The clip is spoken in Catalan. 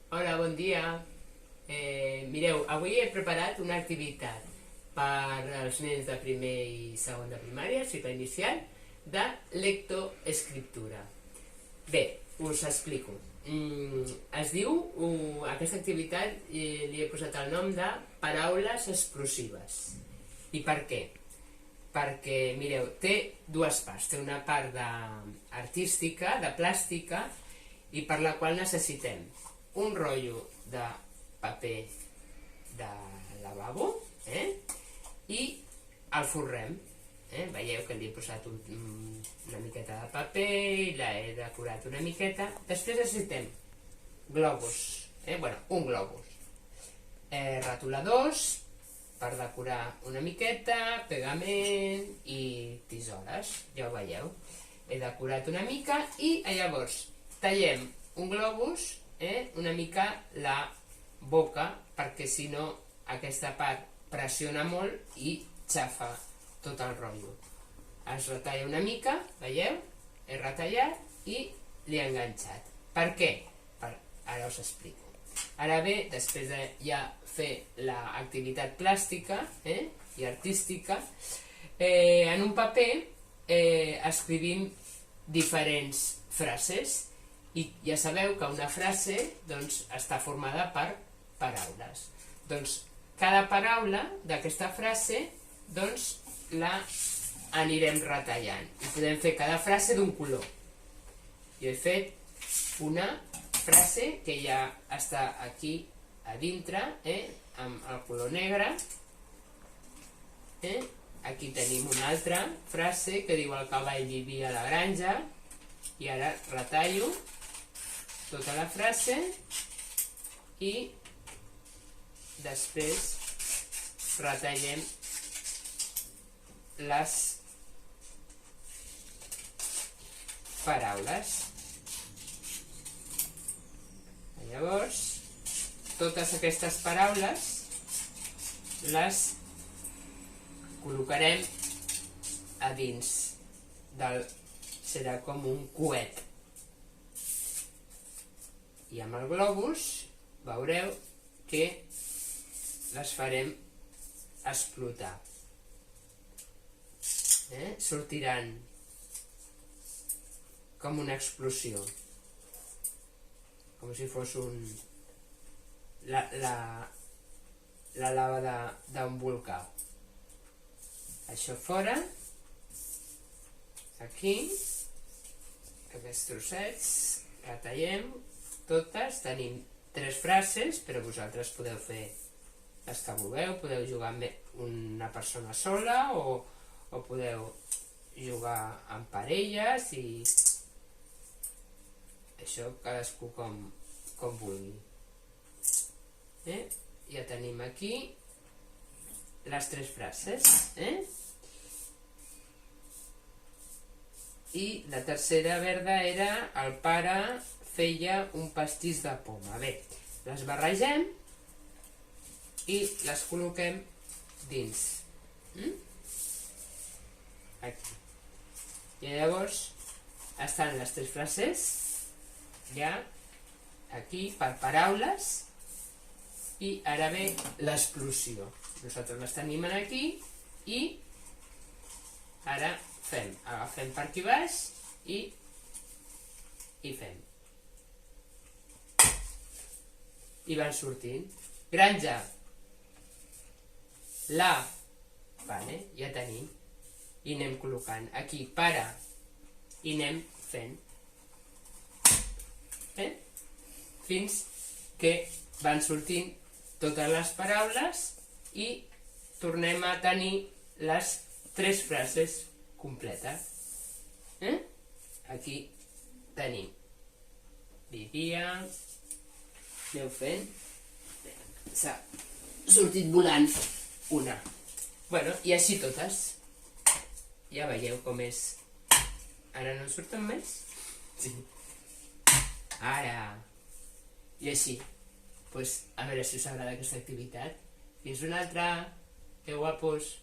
Hola, bon dia. Mireu, avui he preparat una activitat per als nens de primer i segon de primària, cicle inicial, de lectoescriptura. Bé, us explico. Es diu, aquesta activitat li he posat el nom de paraules explosives. I per què? Perquè, mireu, té dues parts. Té una part artística, de plàstica, i per la qual necessitem un rotllo de paper de lavabo i el forrem. Veieu que li he posat una miqueta de paper i l'he decorat una miqueta. Després necessitem globus, un globus, retoladors per decorar una miqueta, pegament i tisores, ja ho veieu. He decorat una mica i llavors tallem un globus una mica la boca, perquè si no aquesta part pressiona molt i xafa tot el rotllo. Es retalla una mica, veieu? He retallat i l'he enganxat. Per què? Ara us explico. Ara bé, després de ja fer l'activitat plàstica i artística, en un paper escrivim diferents frases. I ja sabeu que una frase està formada per paraules. Cada paraula d'aquesta frase la anirem retallant. I podem fer cada frase d'un color. Jo he fet una frase que ja està aquí a dintre, amb el color negre. Aquí tenim una altra frase que diu el cavall vivia a la granja. I ara retallo tota la frase i després retallem les paraules. Llavors, totes aquestes paraules les col·locarem a dins del... serà com un coet. I amb el globus veureu que les farem explotar. Sortiran com una explosió, com si fos la lava d'un volcà. Això fora, aquí, aquests trossets, retallem totes, tenim 3 frases, però vosaltres podeu fer les que vulgueu, podeu jugar amb una persona sola o podeu jugar amb parelles i això cadascú com vulgui. Ja tenim aquí les 3 frases. I la tercera verda era el pare feia un pastís de poma. Bé, les barregem i les col·loquem dins. Aquí. I llavors estan les 3 frases ja aquí per paraules i ara ve l'explosió. Nosaltres les tenim aquí i ara agafem per aquí baix i fem. I van sortint. Granja. La. Vale, ja tenim. I anem col·locant. Aquí, pare. I anem fent. Fins que van sortint totes les paraules i tornem a tenir les 3 frases completes. Aquí tenim. Vivia. Aneu fent. S'ha sortit volant una. I així totes. Ja veieu com és. Ara no en surten més? Sí. Ara. I així. A veure si us agrada aquesta activitat. Fins una altra. Que guapos.